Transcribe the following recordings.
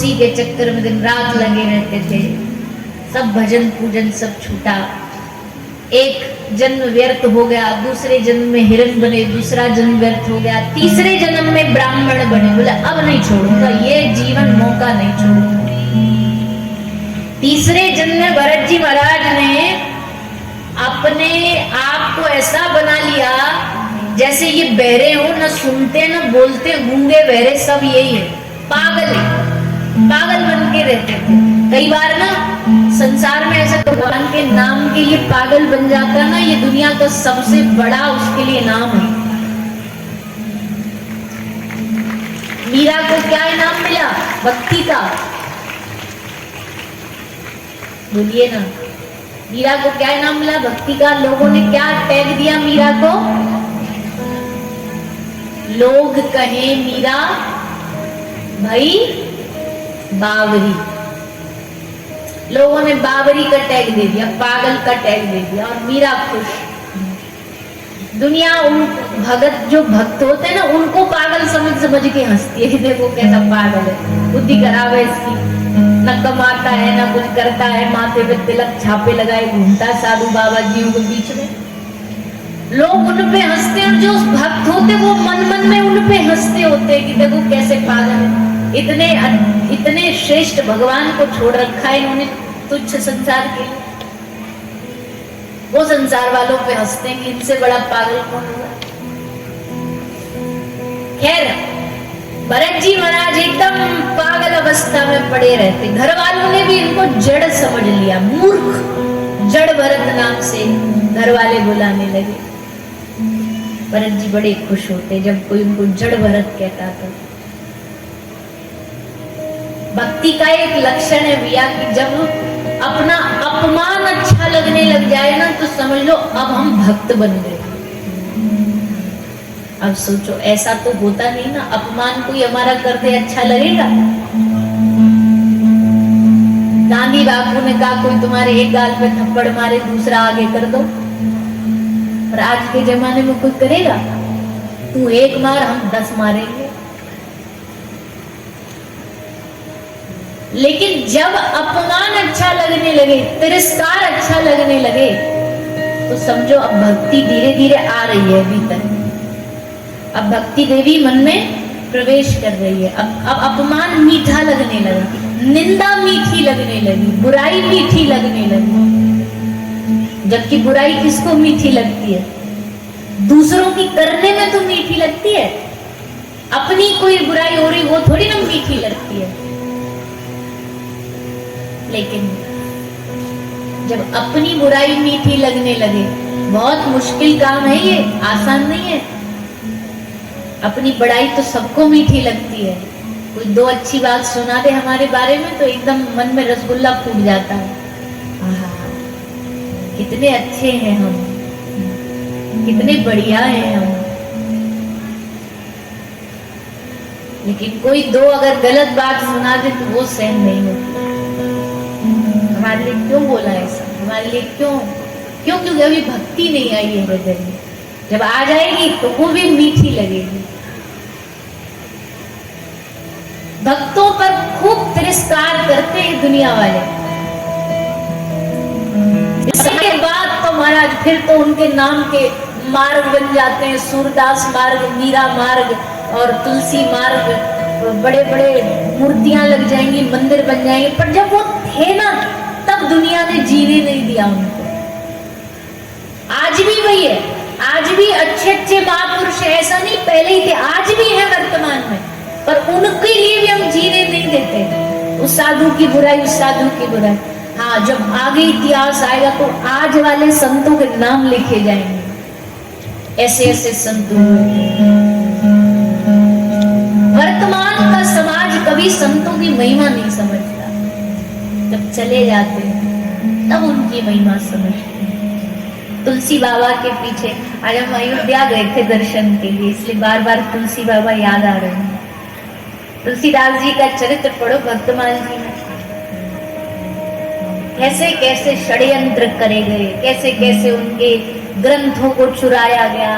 उसी के चक्कर में दिन रात लगे रहते थे। सब भजन पूजन सब छूटा। एक जन्म व्यर्थ हो गया, दूसरे जन्म में हिरण बने, दूसरा जन्म व्यर्थ हो गया, तीसरे जन्म में ब्राह्मण बने। बोले अब नहीं छोड़ूंगा, ये जीवन मौका नहीं छोड़ूंगा। तीसरे जन्म में भरत जी महाराज ने अपने आप को ऐसा बना लिया जैसे ये बहरे हो, न सुनते न बोलते, गूंगे बहरे सब यही है, पागल है, पागल बन के रहते थे। कई बार ना संसार में ऐसा भगवान के नाम के लिए पागल बन जाता ना, ये दुनिया का सबसे बड़ा उसके लिए नाम है। मीरा को क्या इनाम मिला? भक्ति का। बोलिए ना, मीरा को क्या इनाम मिला? भक्ति का। लोगों ने क्या टैग दिया मीरा को? लोग कहे मीरा भाई बावरी। लोगों ने बावरी का टैग दे दिया, पागल का टैग दे दिया, और मीरा खुश। दुनिया उन भगत जो भक्त होते हैं ना, उनको पागल समझ समझ के हंसती है। देखो कैसा पागल है, बुद्धि खराब है इसकी, न कमाता है न कुछ करता है, माथे पे तिलक छापे लगाए घूमता है साधु बाबा जियों के बीच में। लोग उन पे हंसते, और जो भक्त होते वो मन मन में उन पे हंसते होते कि देखो कैसे पागल है, इतने श्रेष्ठ भगवान को छोड़ रखा है इन्होंने तुच्छ संसार के लिए। वो संसार वालों पे हंसते हैं कि इनसे बड़ा पागल कौन होगा। खैर, भरत जी महाराज एकदम पागल अवस्था में पड़े रहते। घर वालों ने भी इनको जड़ समझ लिया, मूर्ख, जड़ भरत नाम से घर वाले बुलाने लगे। भरत जी बड़े खुश होते जब कोई उनको जड़ भरत कहता था। भक्ति का एक लक्षण है भैया कि जब अपना अपमान अच्छा लगने लग जाए ना, तो समझ लो अब हम भक्त बन गए। अब सोचो, ऐसा तो होता नहीं ना, अपमान कोई हमारा करते अच्छा लगेगा? गांधी बापू ने कहा कोई तुम्हारे एक गाल पे थप्पड़ मारे दूसरा आगे कर दो, और आज के जमाने में कोई करेगा? तू एक मार हम 10 मारेंगे। लेकिन जब अपमान अच्छा लगने लगे, तिरस्कार अच्छा लगने लगे, तो समझो अब भक्ति धीरे धीरे आ रही है भीतर। अब भक्ति देवी मन में प्रवेश कर रही है। अब अपमान मीठा लगने लगा, निंदा मीठी लगने लगी, बुराई मीठी लगने लगी। जबकि बुराई किसको मीठी लगती है? दूसरों की करने में तो मीठी लगती है, अपनी कोई बुराई हो रही वो थोड़ी ना मीठी लगती है। लेकिन जब अपनी बुराई मीठी लगने लगे, बहुत मुश्किल काम है ये, आसान नहीं है। अपनी बड़ाई तो सबको मीठी लगती है। कोई 2 अच्छी बात सुना दे हमारे बारे में तो एकदम मन में रसगुल्ला फूट जाता है। कितने अच्छे हैं हम, कितने बढ़िया हैं हम। लेकिन कोई 2 अगर गलत बात सुना दे तो वो सहन नहीं होती। हमारे लिए क्यों बोला ऐसा? हमारे लिए क्यों? क्योंकि अभी भक्ति नहीं आई है हृदय में। जब आ जाएगी तो वो भी मीठी लगेगी। भक्तों पर खूब तिरस्कार करते हैं दुनिया वाले। इसके बाद तो महाराज फिर तो उनके नाम के मार्ग बन जाते हैं, सूरदास मार्ग, मीरा मार्ग और तुलसी मार्ग। बड़े बड़े मूर्तियां लग जाएंगी, मंदिर बन जाएंगे। पर जब वो थे ना, तब दुनिया ने जीने नहीं दिया उनको। आज भी वही है, आज भी अच्छे अच्छे महापुरुष ऐसा नहीं पहले ही थे, आज भी है वर्तमान में, पर उनके लिए भी हम जीने नहीं देते। उस साधु की बुराई, उस साधु की बुराई। हाँ, जब आगे इतिहास आएगा तो आज वाले संतों के नाम लिखे जाएंगे, ऐसे ऐसे संत। वर्तमान का समाज कभी संतों की महिमा नहीं समझता। जब चले जाते हैं तब उनकी महिमा समझते हैं। तुलसी बाबा के पीछे आज हम अयोध्या गए थे दर्शन के लिए, इसलिए बार बार तुलसी बाबा याद आ रहे हैं। तुलसीदास जी का चरित्र पढ़ो भक्तमाल जी में, कैसे कैसे षड्यंत्र करे गए, कैसे कैसे उनके ग्रंथों को चुराया गया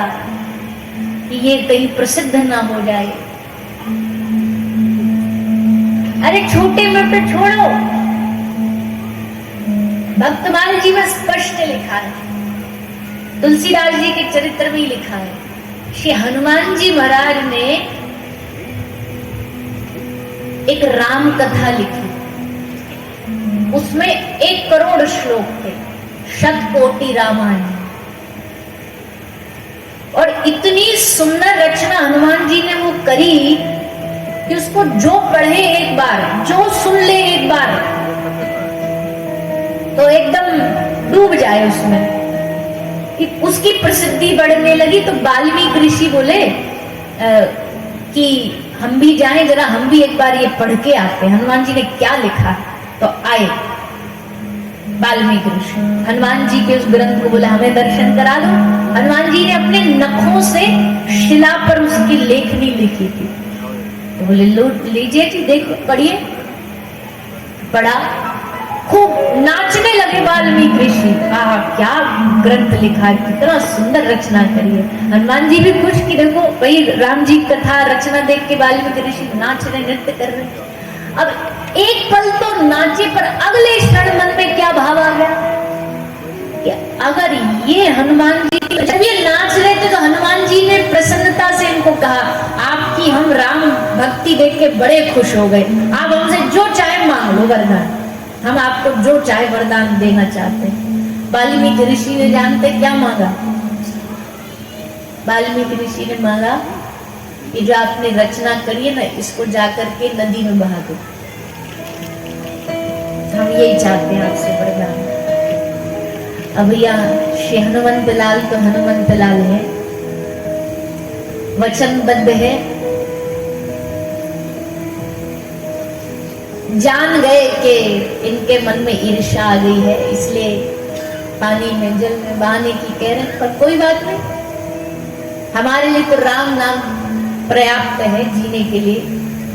कि ये कहीं प्रसिद्ध ना हो जाए। अरे छोटे मोटे छोड़ो, भक्तमाल जी में स्पष्ट लिखा है, तुलसीदास जी के चरित्र में लिखा है, श्री हनुमान जी महाराज ने एक राम कथा लिखी, उसमें 1 करोड़ श्लोक थे, शतकोटि रामायण, और इतनी सुंदर रचना हनुमान जी ने वो करी कि उसको जो पढ़े एक बार, जो सुन ले एक बार, तो एकदम डूब जाए उसमें, कि उसकी प्रसिद्धि बढ़ने लगी। तो वाल्मीकि ऋषि बोले कि हम भी जाएं, जरा हम भी एक बार ये पढ़ के आते हैं, हनुमान जी ने क्या लिखा। तो आए वाल्मीकि ऋषि, हनुमान जी के उस ग्रंथ को बोला हमें दर्शन करा दो। हनुमान जी ने अपने नखों से शिला पर उसकी लेखनी लिखी थी, तो बोले लो लीजिए जी, देखो पढ़िए। पढ़ा, खूब नाचने लगे वाल्मीकि ऋषि, आहा क्या ग्रंथ लिखा है, कितना सुंदर रचना करी है। हनुमान जी भी खुश कि देखो भाई राम जी कथा रचना देख के वाल्मीकि ऋषि नाच रहे, नृत्य कर रहे। अब एक पल तो नाचे, पर अगले क्षण मन में क्या भाव आ गया कि अगर ये हनुमान जी, जब ये नाच रहे थे तो हनुमान जी ने प्रसन्नता से इनको कहा, आपकी हम राम भक्ति देख के बड़े खुश हो गए, आप हमसे जो चाहे मांग लो वरदान, हम आपको जो चाहे वरदान देना चाहते हैं। वाल्मीकि ऋषि ने जानते क्या मांगा, वाल्मीकि ऋषि ने मांगा कि जो आपने रचना करी है ना, इसको जाकर के नदी में बहा दो, हम यही चाहते हैं आपसे वरदान। अब यहाँ श्री हनुमंत लाल तो हनुमंत लाल है, वचनबद्ध है, जान गए कि इनके मन में ईर्ष्या आ गई है, इसलिए पानी में जल में बहाने की कह रहे हैं। पर कोई बात नहीं, हमारे लिए तो राम नाम पर्याप्त है जीने के लिए।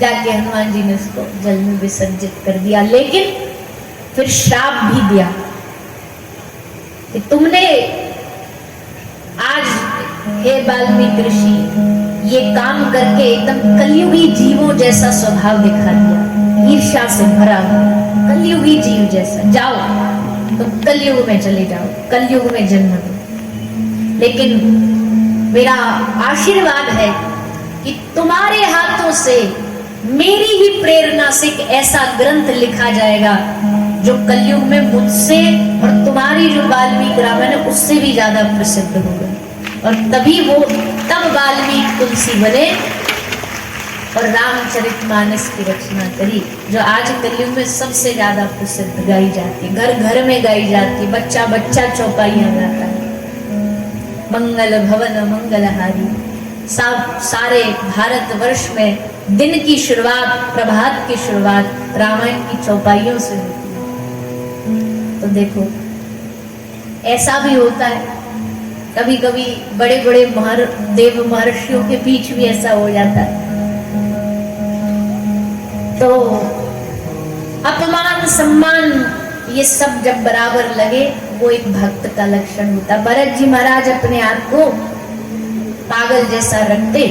जाके हनुमान जी ने उसको जल में विसर्जित कर दिया, लेकिन फिर श्राप भी दिया कि तुमने आज हे वाल्मीकि ऋषि ये काम करके एकदम कलयुगी जीवों जैसा स्वभाव दिखा दिया, ईर्ष्या से भरा हुआ कलयुगी जीव जैसा। जाओ तो कलयुग में चले जाओ, कलयुग में जन्म लो, लेकिन मेरा आशीर्वाद है कि तुम्हारे हाथों से मेरी ही प्रेरणा से एक ऐसा ग्रंथ लिखा जाएगा जो कलयुग में मुझसे और तुम्हारी जो वाल्मीकि रामायण है उससे भी ज्यादा प्रसिद्ध होगा। और तभी वो तब वाल्मीकि तुलसी बने और रामचरितमानस की रचना करी, जो आज कलयुग में सबसे ज्यादा प्रसिद्ध गाई जाती है, घर घर में गाई जाती है, बच्चा बच्चा चौपाइयां गाता है। मंगल भवन मंगलहारी, सारे भारतवर्ष में दिन की शुरुआत, प्रभात की शुरुआत रामायण की चौपाइयों से होती है। तो देखो ऐसा भी होता है, कभी कभी बड़े बड़े देव महर्षियों के बीच भी ऐसा हो जाता है। तो अपमान सम्मान ये सब जब बराबर लगे वो एक भक्त का लक्षण होता। भरत जी महाराज अपने आप को पागल जैसा रखते,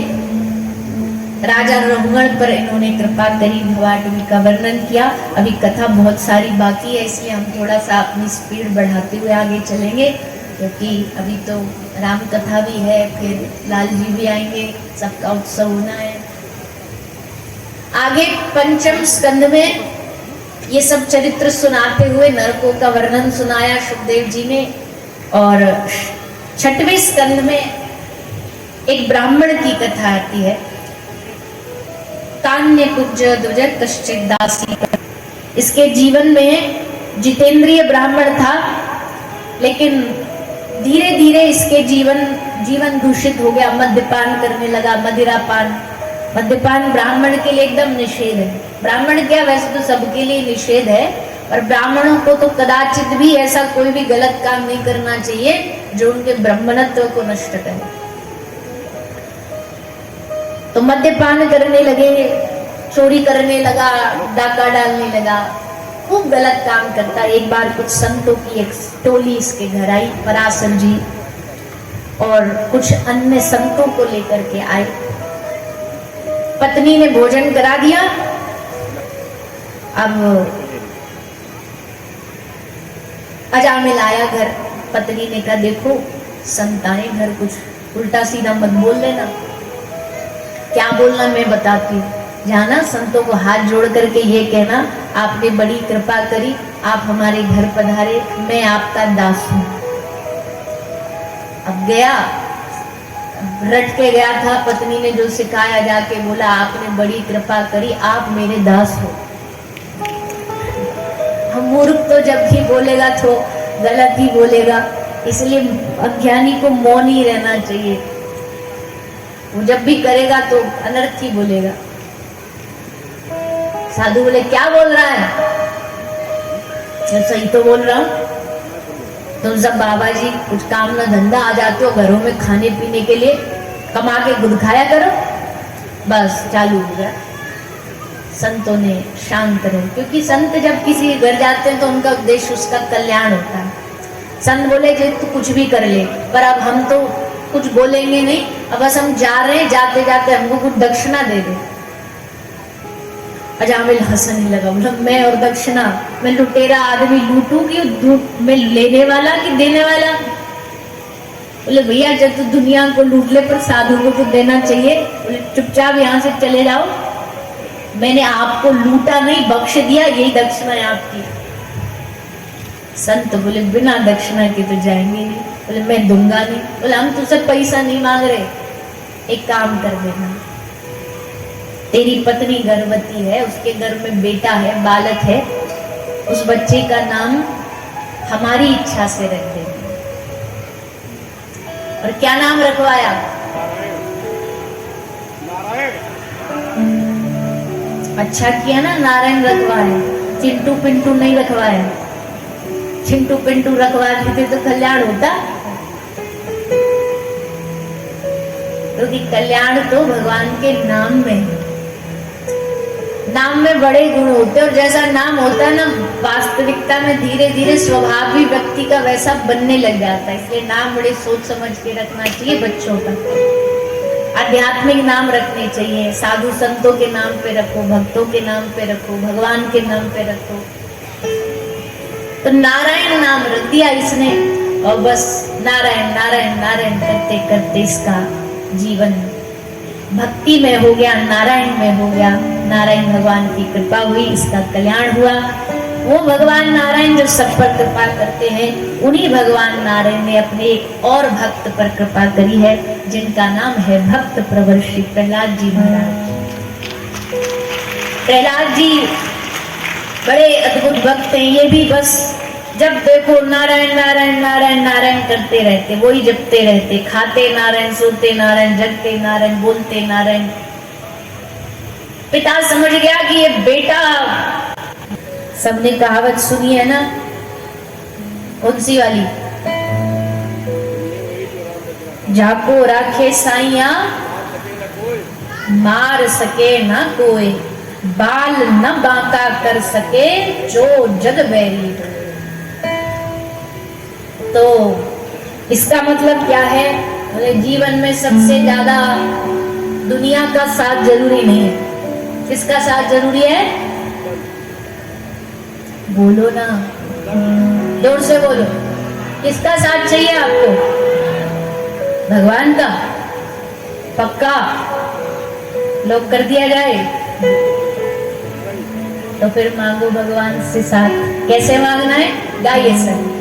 राजा रघुगण पर इन्होंने कृपा करी, भवाटवी का वर्णन किया। अभी कथा बहुत सारी बाकी है, इसलिए हम थोड़ा सा अपनी स्पीड बढ़ाते हुए आगे चलेंगे, क्योंकि अभी तो राम कथा भी है, फिर लाल जी भी आएंगे, सबका उत्सव होना है। आगे पंचम स्कंद में ये सब चरित्र सुनाते हुए नरकों का वर्णन सुनाया सुखदेव जी ने, और छठवें स्कंद में एक ब्राह्मण की कथा आती है, कान्य कुब्ज दुज कश्चित दासी। इसके जीवन में जितेंद्रिय ब्राह्मण था, लेकिन धीरे धीरे इसके जीवन दूषित हो गया, मद्यपान करने लगा, मद्यपान ब्राह्मण के लिए एकदम निषेध है। ब्राह्मण क्या, वैसे तो सबके लिए निषेध है, पर ब्राह्मणों को तो कदाचित भी ऐसा कोई भी गलत काम नहीं करना चाहिए जो उनके ब्राह्मणत्व को नष्ट करे। तो मद्यपान करने लगे, चोरी करने लगा, डाका डालने लगा, खूब गलत काम करता। एक बार कुछ संतों की एक टोली इसके घर आई, पराशर जी और कुछ अन्य संतों को लेकर के आए। पत्नी ने भोजन करा दिया, अब अजामिल आया घर, पत्नी ने कहा देखो संत आए घर, कुछ उल्टा सीधा मत बोल लेना। क्या बोलना मैं बताती हूँ। जाना संतों को हाथ जोड़ करके ये कहना आपने बड़ी कृपा करी, आप हमारे घर पधारे, मैं आपका दास हूँ। अब गया, रट के गया था, पत्नी ने जो सिखाया जाके बोला आपने बड़ी कृपा करी, आप मेरे दास हो। हम मूर्ख तो जब भी बोलेगा तो गलत ही बोलेगा, इसलिए अज्ञानी को मौन ही रहना चाहिए। वो जब भी करेगा तो अनर्थ ही बोलेगा। साधु बोले क्या बोल रहा है? सही तो बोल रहा हूं। तुम सब बाबा जी कुछ काम ना धंधा आ जाते हो घरों में खाने पीने के लिए, कमा के खुद खाया करो। बस चालू हो गया। संतों ने शांत रहे, क्योंकि संत जब किसी के घर जाते हैं तो उनका उद्देश्य उसका कल्याण होता है। संत बोले जो तू कुछ भी कर ले, पर अब हम तो कुछ बोलेंगे नहीं, अब बस हम जा रहे हैं, जाते जाते हमको कुछ दक्षिणा दे दे। अजामिल हंसने लगा, बोला मैं और दक्षिणा, मैं लुटेरा आदमी लूटू कि मैं लेने वाला कि देने वाला? बोले भैया जब तो दुनिया को लूट ले पर साधु को तो देना चाहिए। बोले चुपचाप यहाँ से चले जाओ, मैंने आपको लूटा नहीं बख्श दिया, यही दक्षिणा है आपकी। संत बोले बिना दक्षिणा के तो जाएंगे नहीं। बोले मैं दूंगा नहीं। बोले हम तुझसे पैसा नहीं मांग रहे, एक काम कर देना, तेरी पत्नी गर्भवती है, उसके गर्भ में बेटा है, बालक है, उस बच्चे का नाम हमारी इच्छा से रख देंगे। और क्या नाम रखवाया? अच्छा किया ना, नारायण रखवाया, चिंटू पिंटू नहीं रखवाया। चिंटू पिंटू रखवा देते तो कल्याण होता, क्योंकि कल्याण तो भगवान के नाम में है। नाम में बड़े गुण होते हैं, और जैसा नाम होता है ना वास्तविकता में धीरे धीरे स्वभाव भी व्यक्ति का वैसा बनने लग जाता है। इसलिए नाम बड़े सोच समझ के रखना चाहिए बच्चों का। आध्यात्मिक नाम रखने चाहिए, साधु संतों के नाम पे रखो, भक्तों के नाम पे रखो, भगवान के नाम पे रखो। तो नारायण नाम रख दिया इसने, और बस नारायण नारायण नारायण करते करते इसका जीवन भक्ति में हो गया, नारायण में हो गया। नारायण भगवान की कृपा हुई, इसका कल्याण हुआ। वो भगवान नारायण जो सब पर कृपा करते हैं, उन्हीं भगवान नारायण ने अपने एक और भक्त पर कृपा करी है, जिनका नाम है भक्त प्रवर श्री प्रहलाद जी महाराज। प्रहलाद जी बड़े अद्भुत भक्त हैं। ये भी बस जब देखो नारायण नारायण नारायण नारायण करते रहते, वही जपते रहते, खाते नारायण, सोते नारायण, जगते नारायण, बोलते नारायण। पिता समझ गया कि ये बेटा, सबने कहावत सुनी है ना, कौन सी वाली? जाको राखे साइया मार सके ना कोई, बाल न बांका कर सके जो जग बैरी। तो इसका मतलब क्या है? बोले जीवन में सबसे ज्यादा दुनिया का साथ जरूरी नहीं है। किसका साथ जरूरी है? बोलो ना, जोर से बोलो। किसका साथ चाहिए आपको? भगवान का? पक्का? लोग कर दिया जाए तो फिर मांगो भगवान से साथ। कैसे मांगना है? गाइए सर।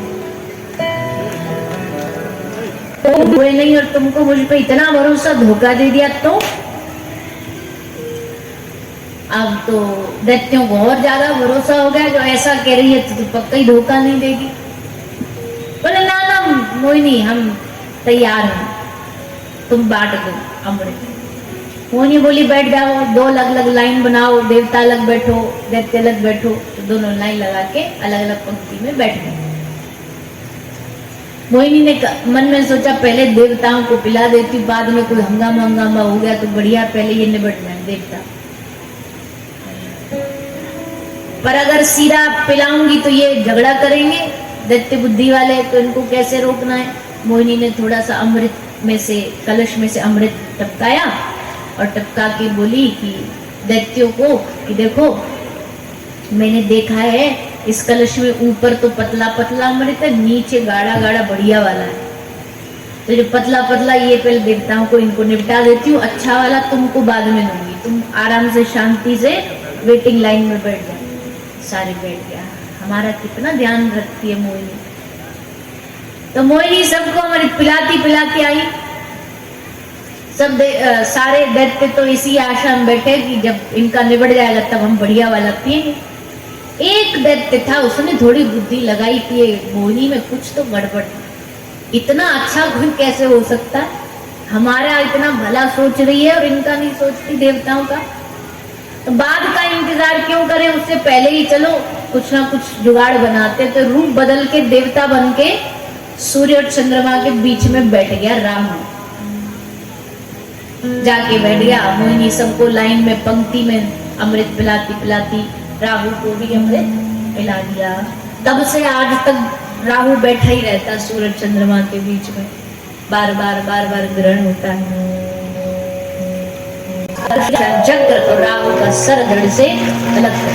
तो हुए नहीं और तुमको मुझ पे इतना भरोसा, धोखा दे दिया तो अब तो दैत्यों को और ज्यादा भरोसा हो गया, जो ऐसा कह रही है तो पक्का ही धोखा नहीं देगी। बोले ना ना मोहिनी, हम तैयार हैं, तुम बांट दो अमृत। मोहिनी बोली बैठ जाओ, दो अलग अलग लाइन बनाओ, देवता अलग बैठो, दैत्य अलग बैठो। तो दोनों लाइन लगा के अलग अलग पंक्ति में बैठ गए। मोहिनी ने मन में सोचा पहले देवताओं को पिला देती, बाद में कोई हंगामा हंगामा हो गया तो बढ़िया, पहले ये निबटना है देवता। पर अगर सीधा पिलाऊंगी तो ये झगड़ा करेंगे दैत्य बुद्धि वाले, तो इनको कैसे रोकना है? मोहिनी ने थोड़ा सा अमृत में से, कलश में से अमृत टपकाया और टपका के बोली कि दैत्यों को कि देखो मैंने देखा है इस कलश में ऊपर तो पतला पतला अमृत है, नीचे गाढ़ा गाढ़ा बढ़िया वाला है। तो जो पतला पतला ये पहले देवताओं को इनको निपटा देती हूँ, अच्छा वाला तुमको बाद में दूंगी, तुम आराम से शांति से वेटिंग लाइन में बैठ जाओ। सारे बैठ गया। हमारा कितना ध्यान रखती है मोहिनी। तो मोहिनी सबको अमृत पिलाती पिलाती आई। सब सारे दैत्य तो इसी आशा में बैठे कि जब इनका निबट जाएगा तब हम बढ़िया वाला पिएंगे। एक दैत्य था, उसने थोड़ी बुद्धि लगाई कि मोहिनी में कुछ तो गड़बड़, इतना अच्छा गुण कैसे हो सकता है, हमारा इतना भला सोच रही है और इनका नहीं सोचती देवताओं का। तो बाद का इंतजार क्यों करें, उससे पहले ही चलो कुछ ना कुछ जुगाड़ बनाते। तो रूप बदल के देवता बन के सूर्य और चंद्रमा के बीच में बैठ गया राहु, जाके बैठ गया। मोहिनी सबको लाइन में पंक्ति में अमृत पिलाती पिलाती राहु को भी अमृत पिला दिया। तब से आज तक राहु बैठा ही रहता सूरज चंद्रमा के बीच में, बार बार ग्रहण होता है। चक्र और राहु का सर धड़ से अलग कर,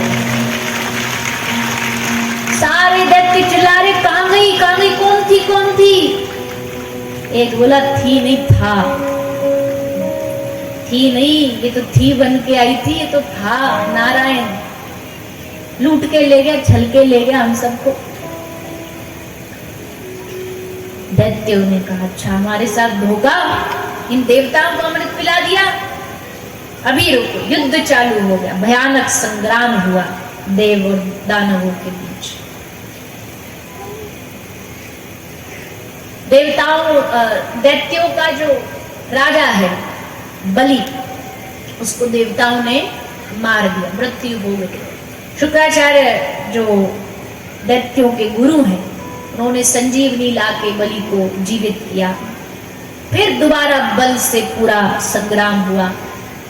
सारे दैत्य चिल्ला रहे कहां गई कौन थी। एक बोला थी नहीं था, थी नहीं, ये तो थी बन के आई थी, ये तो था नारायण, लूट के ले गया, छल के ले गया हम सबको। दैत्यों ने कहा अच्छा हमारे साथ धोखा, इन देवताओं को अमृत पिला दिया, अभी रुको। युद्ध चालू हो गया, भयानक संग्राम हुआ देव और दानवों के बीच। दैत्यों का जो राजा है बलि, उसको देवताओं ने मार दिया, मृत्यु हो गई। शुक्राचार्य जो दैत्यों के गुरु हैं, उन्होंने संजीवनी लाके बलि को जीवित किया। फिर दोबारा बल से पूरा संग्राम हुआ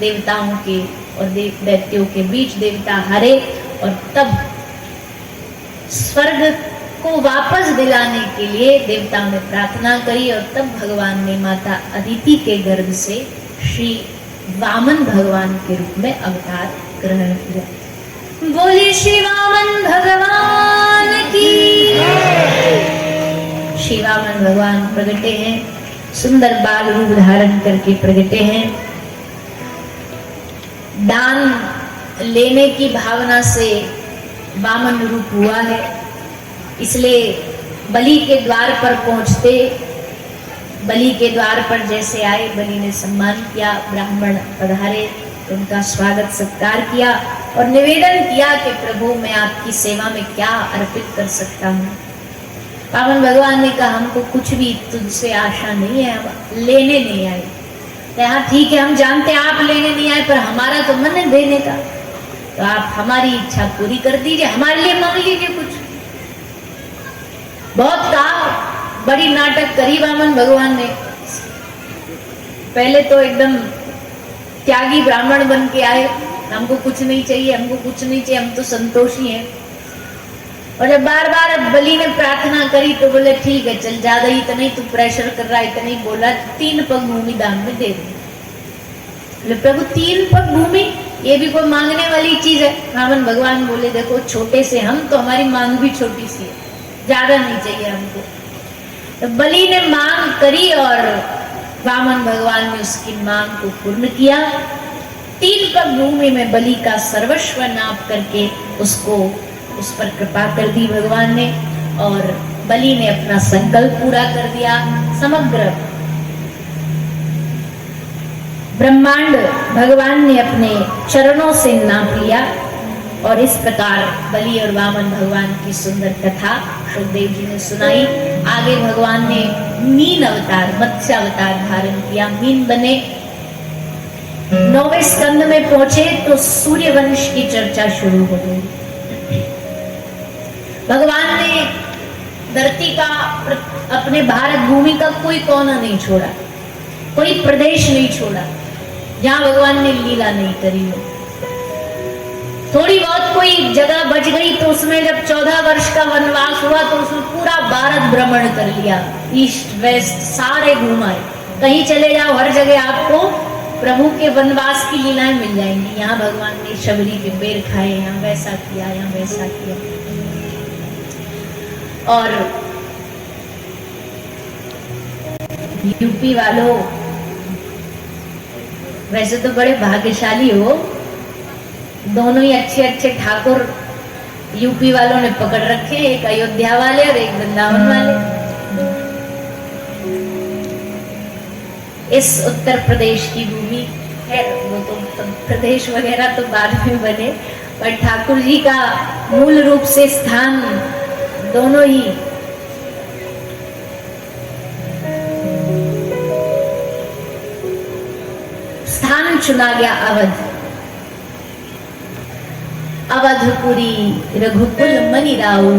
देवताओं के और दैत्यों के बीच। देवता हारे और तब स्वर्ग को वापस दिलाने के लिए देवताओं ने प्रार्थना करी और तब भगवान ने माता अदिति के गर्भ से श्री वामन भगवान के रूप में अवतार ग्रहण किया। बोले श्री वामन भगवान की। श्री वामन भगवान प्रगटे हैं, सुंदर बाल रूप धारण करके प्रगटे हैं। दान लेने की भावना से वामन रूप हुआ है, इसलिए बलि के द्वार पर पहुंचते, बलि के द्वार पर जैसे आए बलि ने सम्मान किया, ब्राह्मण पधारे, उनका स्वागत सत्कार किया और निवेदन किया कि प्रभु मैं आपकी सेवा में क्या अर्पित कर सकता हूँ। वामन भगवान ने कहा हमको कुछ भी तुझसे आशा नहीं है, हम लेने नहीं आए। हाँ ठीक है, हम जानते हैं आप लेने नहीं आए, पर हमारा तो मन है देने का, तो आप हमारी इच्छा पूरी कर दीजिए, हमारे लिए मांग लीजिए कुछ। बहुत कहा, बड़ी नाटक करी वामन भगवान ने। पहले तो एकदम त्यागी ब्राह्मण बन के आए, हमको कुछ नहीं चाहिए, हमको कुछ नहीं चाहिए, हम तो संतोषी हैं। और जब बार बार बलि ने प्रार्थना करी तो बोले ठीक है चल, ज्यादा ही इतना ही तू प्रेशर कर रहा है, इतना ही बोला, 3 पग भूमि दान में दे दे। प्रभु 3 पग भूमि, ये भी कोई मांगने वाली चीज है? वामन भगवान बोले देखो छोटे से हम तो, हमारी मांग भी छोटी सी है, ज्यादा नहीं चाहिए हमको। तो बलि ने मांग करी और वामन भगवान ने उसकी मांग को पूर्ण किया। 3 पग भूमि में बलि का सर्वस्व नाप करके उसको, उस पर कृपा कर दी भगवान ने और बलि ने अपना संकल्प पूरा कर दिया। समग्र ब्रह्मांड भगवान ने अपने चरणों से नाप लिया और इस प्रकार बलि और वामन भगवान की सुंदर कथा सुखदेव जी ने सुनाई। आगे भगवान ने मीन अवतार, मत्स्य अवतार धारण किया, मीन बने। 9वें स्कंद में पहुंचे तो सूर्य वंश की चर्चा शुरू हो गई। भगवान ने धरती का, अपने भारत भूमि का कोई कोना नहीं छोड़ा, कोई प्रदेश नहीं छोड़ा जहां भगवान ने लीला नहीं करी हो। थोड़ी बहुत कोई जगह बच गई तो उसमें जब 14 वर्ष का वनवास हुआ तो उसमें पूरा भारत भ्रमण कर लिया, ईस्ट वेस्ट सारे घुमाए। कहीं चले जाओ हर जगह आपको प्रभु के वनवास की लीलाएं मिल जाएंगी। यहाँ भगवान ने शबरी के पैर खाए, यहाँ वैसा किया, यहाँ वैसा किया। और यूपी वालों वैसे तो बड़े भाग्यशाली हो, दोनों ही अच्छे अच्छे ठाकुर यूपी वालों ने पकड़ रखे, एक अयोध्या वाले और एक वृंदावन वाले। इस उत्तर प्रदेश की भूमि है, वो तो प्रदेश वगैरह तो बाद में बने, पर ठाकुर जी का मूल रूप से स्थान दोनों ही स्थान चुना गया अवध। अवधपुरी रघुकुल मनि राउ।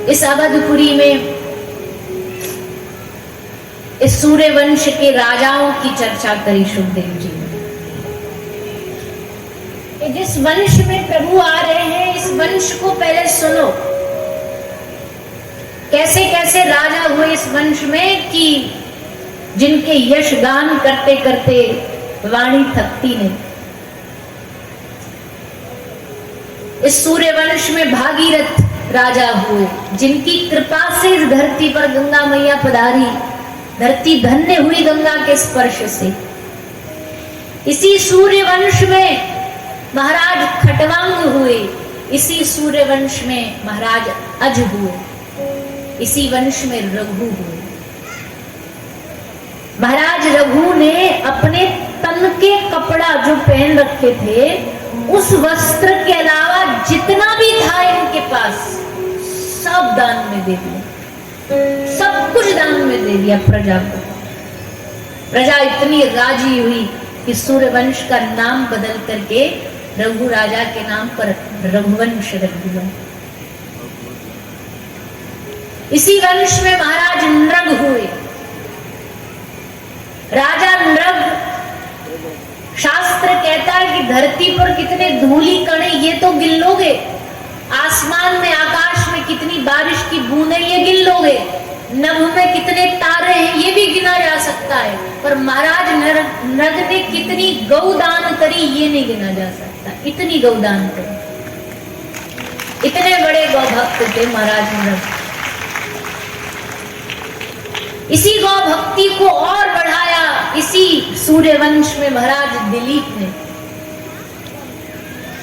इस अवधपुरी में इस सूर्य वंश के राजाओं की चर्चा करी सुखदेव जी ने। जिस वंश में प्रभु आ रहे हैं, इस वंश को पहले सुनो। कैसे कैसे राजा हुए इस वंश में कि जिनके यश गान करते करते वाणी थकती नहीं। इस सूर्य वंश में भागीरथ राजा हुए, जिनकी कृपा से इस धरती पर गंगा मैया पधारी। धरती धन्य हुई गंगा के स्पर्श से। इसी सूर्य वंश में महाराज खटवांग हुए, इसी सूर्य वंश में महाराज अज हुए, इसी वंश में रघु हुए। महाराज रघु ने अपने तन के कपड़ा जो पहन रखे थे, उस वस्त्र के अलावा जितना भी था इनके पास सब दान में दे दिया, सब कुछ दान में दे दिया प्रजा को। प्रजा इतनी राजी हुई कि सूर्यवंश का नाम बदल करके रघु राजा के नाम पर रघुवंश रख दिया। इसी वंश में महाराज नृग हुए। राजा नृग, शास्त्र कहता है कि धरती पर कितने धूली कणे ये तो गिन लोगे, आसमान में आकाश में कितनी बारिश की बूंदें ये गिन लोगे, नभ में कितने तारे हैं ये भी गिना जा सकता है, पर महाराज नृग ने कितनी गौदान करी ये नहीं गिना जा सकता। इतनी गौदान करी, इतने बड़े गौ भक्त थे महाराज नृग। इसी गौ भक्ति को और बढ़ाया इसी सूर्यवंश में महाराज दिलीप ने।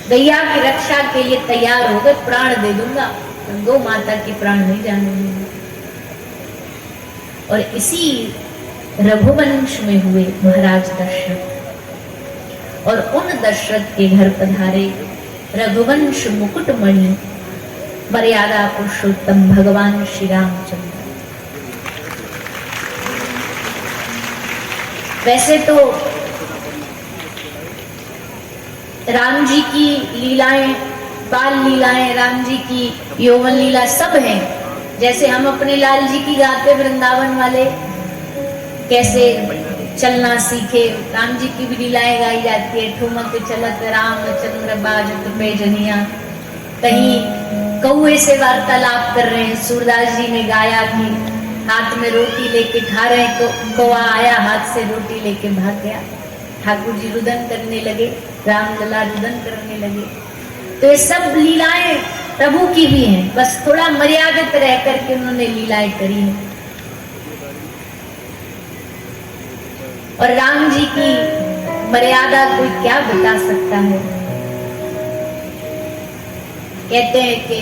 गैया की रक्षा के लिए तैयार हो गए, प्राण दे दूंगा, गौ माता की प्राण नहीं जाने दूंगा। और इसी रघुवंश में हुए महाराज दशरथ, और उन दशरथ के घर पधारे रघुवंश मुकुटमणि मर्यादा पुरुषोत्तम भगवान श्री रामचंद्र। वैसे तो राम जी की लीलाएं, बाल लीलाएं, राम जी की यौवन लीला सब हैं। जैसे हम अपने लाल जी की गाते वृंदावन वाले कैसे चलना सीखे, राम जी की भी लीलाएं गाई जाती है। ठुमक चलत रामचंद्र बाजत पैजनिया। कहीं कौए से वार्तालाप कर रहे हैं, सूरदास जी ने गाया कि हाथ में रोटी लेके खा रहे हैं, तो कौआ आया हाथ से रोटी लेके भाग गया। ठाकुर जी रुदन करने लगे, रामलला रुदन करने लगे। तो ये सब लीलाएं प्रभु की भी हैं, बस थोड़ा मर्यादित रह करके उन्होंने लीलाएं करी हैं। और राम जी की मर्यादा कोई क्या बता सकता है। कहते हैं कि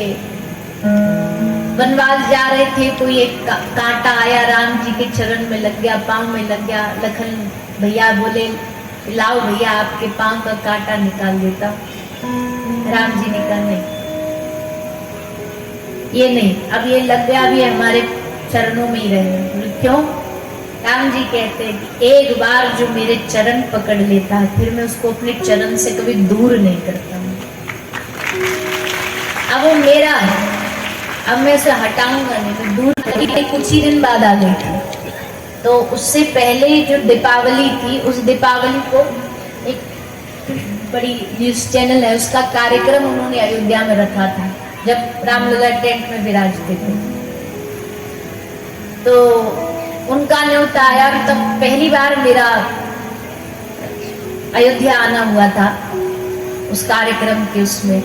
वनवास जा रहे थे, कोई एक कांटा आया राम जी के चरण में लग गया, पांव में लग गया। लखन भैया बोले लाओ भैया आपके पांव का कांटा निकाल देता। राम जी ने कहा नहीं, ये नहीं, अब ये लग गया, अब ये हमारे चरणों में ही रहे। क्यों? राम जी कहते हैं कि एक बार जो मेरे चरण पकड़ लेता है, फिर मैं उसको अपने चरण से कभी दूर नहीं करता हूँ। अब वो मेरा है, अब मैं उसे हटाऊंगा नहीं, मैं दूर करी। कुछ ही दिन बाद आ गई थी, तो उससे पहले जो दीपावली थी, उस दीपावली को एक बड़ी न्यूज चैनल है, उसका कार्यक्रम उन्होंने अयोध्या में रखा था, जब रामलला टेंट में विराजते थे। तो उनका न्योता आया, तब पहली बार मेरा अयोध्या आना हुआ था, उस कार्यक्रम के उसमें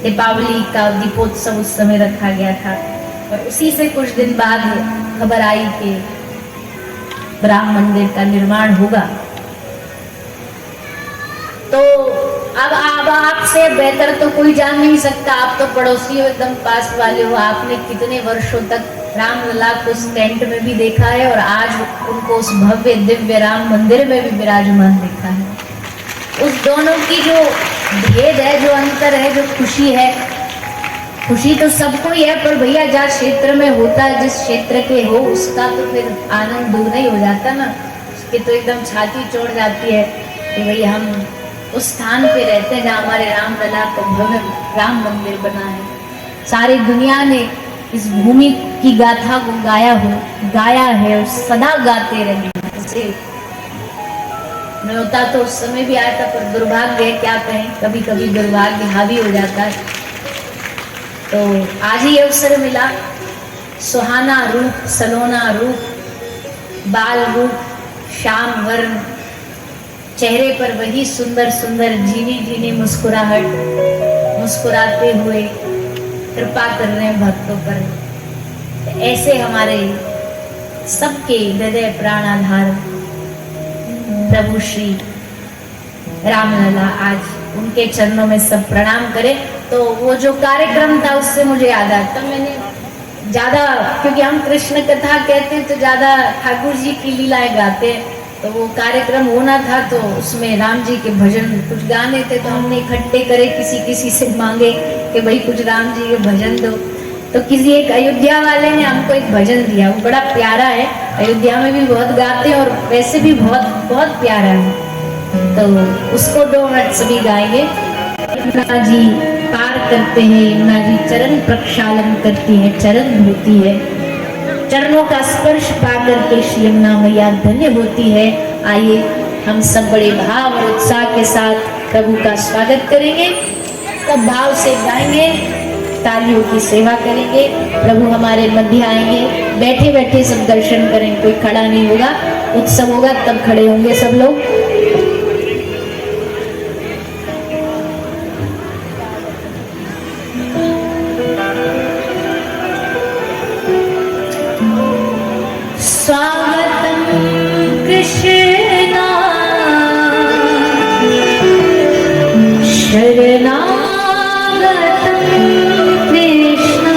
दीपावली का दीपोत्सव उस समय रखा गया था। और उसी से कुछ दिन बाद खबर आई कि राम मंदिर का निर्माण होगा। तो अब आपसे बेहतर तो कोई जान नहीं सकता, आप तो पड़ोसी हो, एकदम पास वाले हो। आपने कितने वर्षों तक रामलला को उस टेंट में भी देखा है और आज उनको उस भव्य दिव्य राम मंदिर में भी विराजमान देखा है। उस दोनों की जो भेद है, जो अंतर है, जो खुशी है, खुशी तो सबको ही है, पर भैया जहाँ क्षेत्र में होता है, जिस क्षेत्र के हो, उसका तो फिर आनंद दुगना ही हो जाता ना। उसकी तो एकदम छाती चढ़ जाती है कि भाई हम उस स्थान पे रहते हैं जहाँ हमारे रामलला का भव्य राम मंदिर बना है। सारी दुनिया ने इस भूमि की गाथा को गाया है और सदा गाते रहेंगे। न्योता तो उस समय भी आया था, पर दुर्भाग्य है, क्या कहें, कभी कभी दुर्भाग्य हावी हो जाता है। तो आज ही अवसर मिला, सुहाना रूप, सलोना रूप, बाल रूप, श्याम वर्ण, चेहरे पर वही सुंदर सुंदर झीनी झीनी मुस्कुराहट, मुस्कुराते हुए कृपा कर रहे हैं भक्तों पर। ऐसे हमारे सबके हृदय प्राणाधार प्रभु श्री रामलला, आज उनके चरणों में सब प्रणाम करें। तो वो जो कार्यक्रम था उससे मुझे याद आया, तब मैंने ज्यादा, क्योंकि हम कृष्ण कथा कहते हैं तो ज्यादा ठाकुर जी की लीलाएं गाते हैं, तो वो कार्यक्रम होना था, तो उसमें राम जी के भजन कुछ गाने थे, तो हमने इकट्ठे करे, किसी से मांगे कि भाई कुछ राम जी के भजन दो। तो किसी एक अयोध्या वाले ने हमको एक भजन दिया, वो बड़ा प्यारा है, अयोध्या में भी बहुत गाते हैं और वैसे भी बहुत बहुत प्यारा है। तो उसको 2 मिनट सभी गाएंगे। यमुना जी पार करते हैं, यमुना जी चरण प्रक्षालन करती है, चरण धोती है, चरणों का स्पर्श पाकर के श्री यमुना मैया धन्य होती है। आइए हम सब बड़े भाव और उत्साह के साथ प्रभु का स्वागत करेंगे, सब भाव से गाएंगे, तालियों की सेवा करेंगे। प्रभु हमारे मध्य आएंगे, बैठे बैठे सब दर्शन करेंगे, कोई खड़ा नहीं होगा। उत्सव होगा तब खड़े होंगे सब लोग। स्वागतम कृष्णा शरणागतम कृष्णा